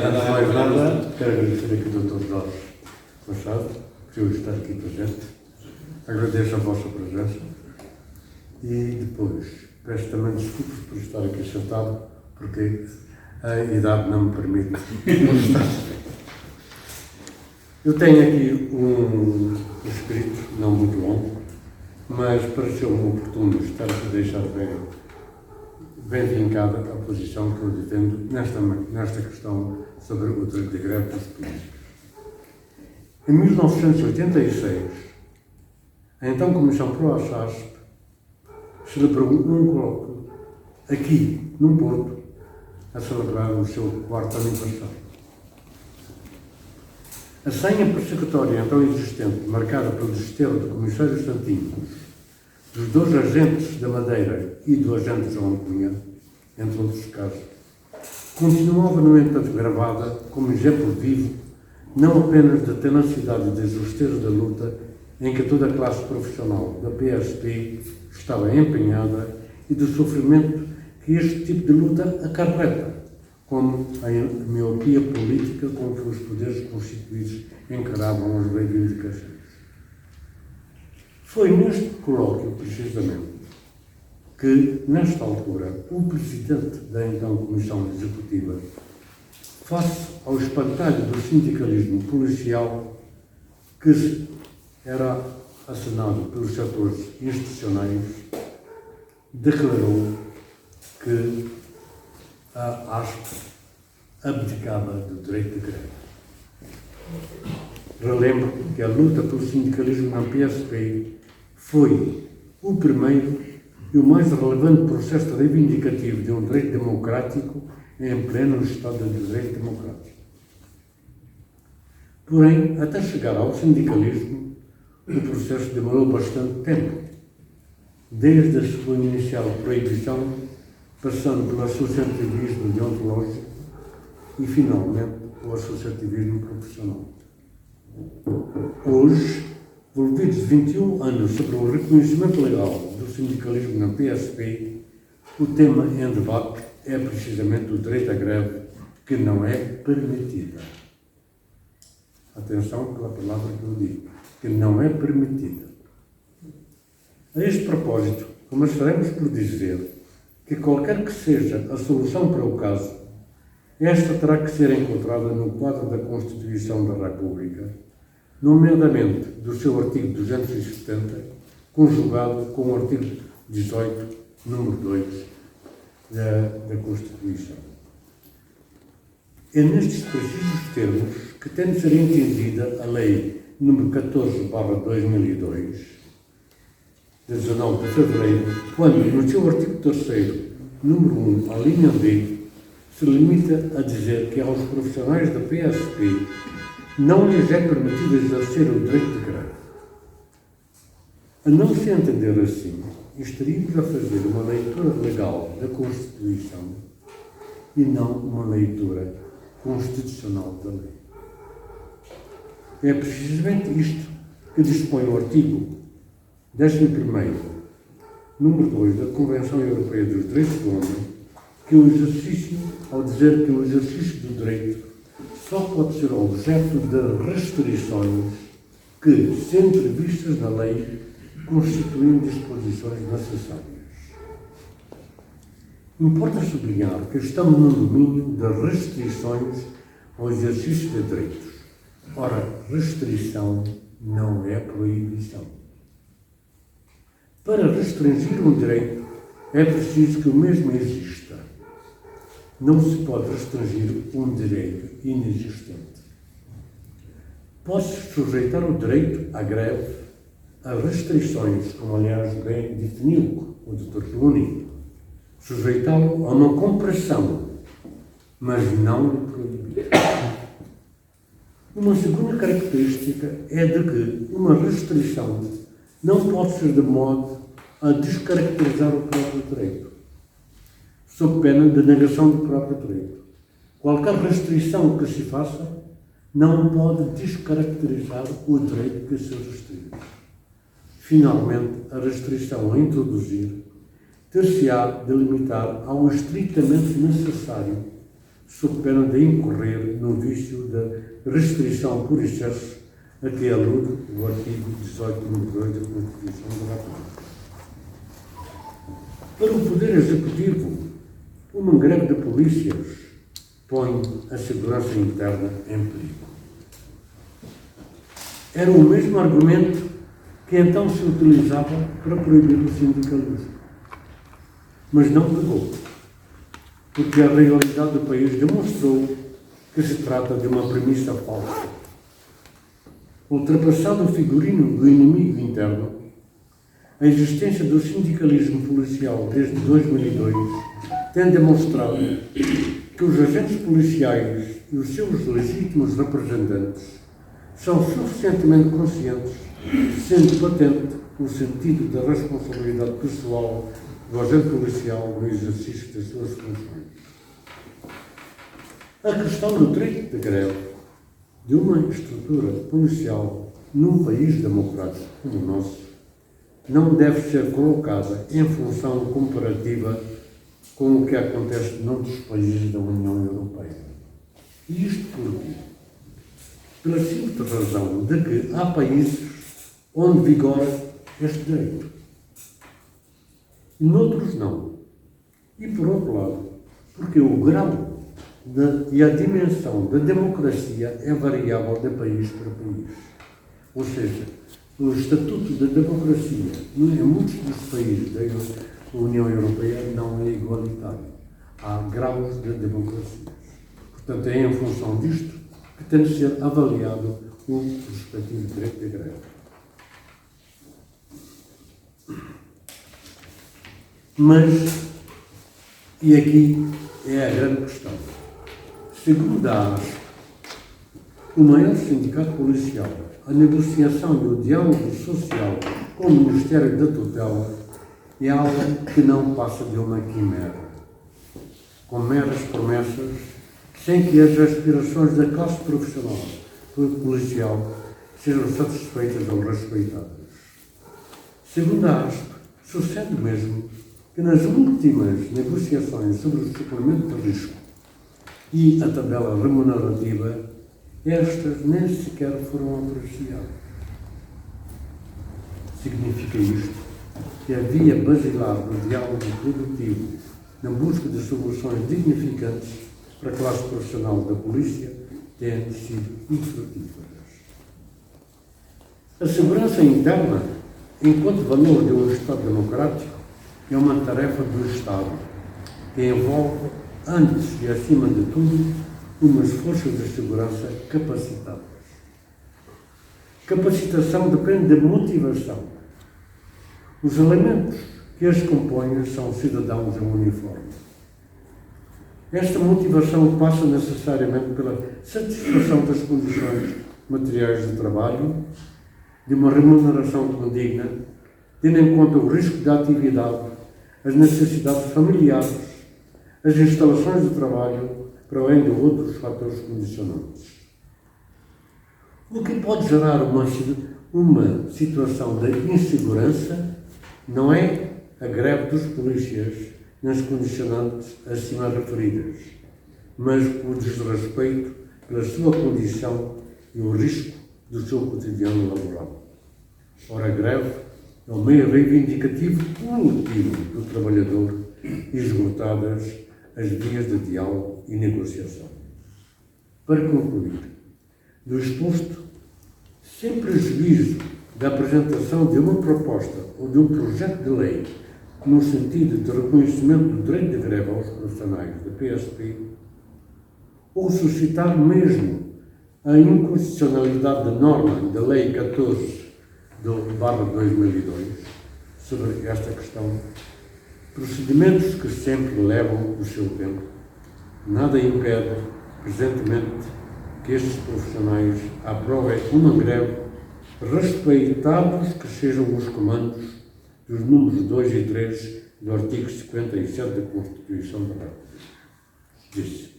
Antes de mais nada, quero agradecer aqui ao Dr. Jorge Machado, por eu estar aqui presente. Agradeço a vossa presença. E depois, peço também desculpas por estar aqui sentado, porque a idade não me permite estar. Eu tenho aqui um escrito, não muito longo, mas pareceu-me oportuno estar a deixar bem vincada a posição que eu defendo nesta questão sobre o direito de greve dos políticos. Em 1986, a então Comissão Pro-Assasp celebrou um colóquio aqui, no Porto, a celebrar o seu 4º aniversário. A senha persecutória então existente, marcada pelo desterro do Comissário Santinhos, dos 2 agentes da Madeira e do agente João Cunha, entre outros casos, continuava, no entanto, gravada como exemplo vivo, não apenas da tenacidade e da justeza da luta em que toda a classe profissional da PSP estava empenhada e do sofrimento que este tipo de luta acarreta, como a miopia política com que os poderes constituídos encaravam as reivindicações. Foi neste colóquio, precisamente, que, nesta altura, o presidente da então Comissão Executiva, face ao espantalho do sindicalismo policial que era acenado pelos setores institucionais, declarou que a ASP abdicava do direito de greve. Relembro que a luta pelo sindicalismo na PSP foi o primeiro e o mais relevante processo reivindicativo de um direito democrático em pleno Estado de Direito democrático. Porém, até chegar ao sindicalismo, o processo demorou bastante tempo, desde a sua inicial proibição, passando pelo associativismo deontológico e, finalmente, o associativismo profissional. Hoje, volvidos 21 anos sobre o reconhecimento legal do sindicalismo na PSP, o tema em debate é precisamente o direito à greve, que não é permitida. Atenção pela palavra que eu digo, que não é permitida. A este propósito, começaremos por dizer que qualquer que seja a solução para o caso, esta terá que ser encontrada no quadro da Constituição da República, nomeadamente do seu artigo 270, conjugado com o artigo 18, número 2 da Constituição. É nestes precisos termos que tem de ser entendida a Lei número 14/2002, de 19 de fevereiro, quando, no seu artigo 3º, número 1, a linha D, se limita a dizer que aos profissionais da PSP não lhes é permitido exercer o direito de greve. A não se entender assim, estaríamos a fazer uma leitura legal da Constituição e não uma leitura constitucional da lei. É precisamente isto que dispõe o artigo 11º, número 2 da Convenção Europeia dos Direitos do Homem, que o exercício, ao dizer que o exercício do direito só pode ser objeto de restrições que, sendo previstas na lei, constituem disposições necessárias. Importa sublinhar que estamos no domínio de restrições ao exercício de direitos. Ora, restrição não é proibição. Para restringir um direito, é preciso que o mesmo exista. Não se pode restringir um direito inexistente. Pode-se sujeitar o direito à greve a restrições, como aliás bem definiu o Dr. Clooney, sujeitá-lo a uma compressão, mas não lhe proibir. Uma segunda característica é de que uma restrição não pode ser de modo a descaracterizar o próprio direito, sob pena de negação do próprio direito. Qualquer restrição que se faça não pode descaracterizar o direito que se restringe. Finalmente, a restrição a introduzir ter-se-á de limitar ao estritamente necessário, sob pena de incorrer no vício da restrição por excesso a que alude o artigo 18, número 2 da Constituição da República. Para o Poder Executivo, uma greve de polícias põe a segurança interna em perigo. Era o mesmo argumento que então se utilizava para proibir o sindicalismo. Mas não pegou, porque a realidade do país demonstrou que se trata de uma premissa falsa. Ultrapassado o figurino do inimigo interno, a existência do sindicalismo policial desde 2002 tem demonstrado que os agentes policiais e os seus legítimos representantes são suficientemente conscientes, sendo patente o sentido da responsabilidade pessoal do agente policial no exercício das suas funções. A questão do direito de greve de uma estrutura policial num país democrático como o nosso não deve ser colocada em função comparativa com o que acontece noutros países da União Europeia. E isto porquê? Pela simples razão de que há países onde vigora este direito e noutros não. E por outro lado, porque o grau e a dimensão da democracia é variável de país para país. Ou seja, o estatuto da democracia em muitos dos países da União Europeia não é igualitário. Há graus de democracia. Portanto, é em função disto que tem de ser avaliado o respectivo direito de greve. Mas, e aqui é a grande questão, segundo a ASP, o maior sindicato policial, a negociação e o diálogo social com o Ministério da Tutela é algo que não passa de uma quimera, com meras promessas, sem que as aspirações da classe profissional policial sejam satisfeitas ou respeitadas. Segundo a ASP, sucede mesmo que nas últimas negociações sobre o suplemento de risco e a tabela remunerativa, estas nem sequer foram apreciadas. Significa isto que a via basilar do diálogo produtivo na busca de soluções dignificantes para a classe profissional da polícia tem sido infrutíferas. A segurança interna, enquanto valor de um Estado democrático, é uma tarefa do Estado que envolve, antes e acima de tudo, umas forças de segurança capacitadas. Capacitação depende de motivação. Os elementos que as compõem são cidadãos em uniforme. Esta motivação passa necessariamente pela satisfação das condições materiais de trabalho, de uma remuneração condigna, tendo em conta o risco da atividade, as necessidades familiares, as instalações de trabalho, para além de outros fatores condicionantes. O que pode gerar uma situação de insegurança não é a greve dos polícias nas condicionantes acima referidas, mas o desrespeito pela sua condição e o risco do seu cotidiano laboral. Ora, a greve é o meio reivindicativo coletivo do trabalhador, esgotadas as vias de diálogo e negociação. Para concluir, do exposto, sem prejuízo da apresentação de uma proposta ou de um projeto de lei no sentido de reconhecimento do direito de greve aos profissionais da PSP, ou suscitar mesmo a inconstitucionalidade da norma da Lei 14/2002 sobre esta questão, procedimentos que sempre levam o seu tempo, nada impede, presentemente, que estes profissionais aprovem uma greve, respeitados que sejam os comandos dos números 2 e 3 do artigo 57 da Constituição da República.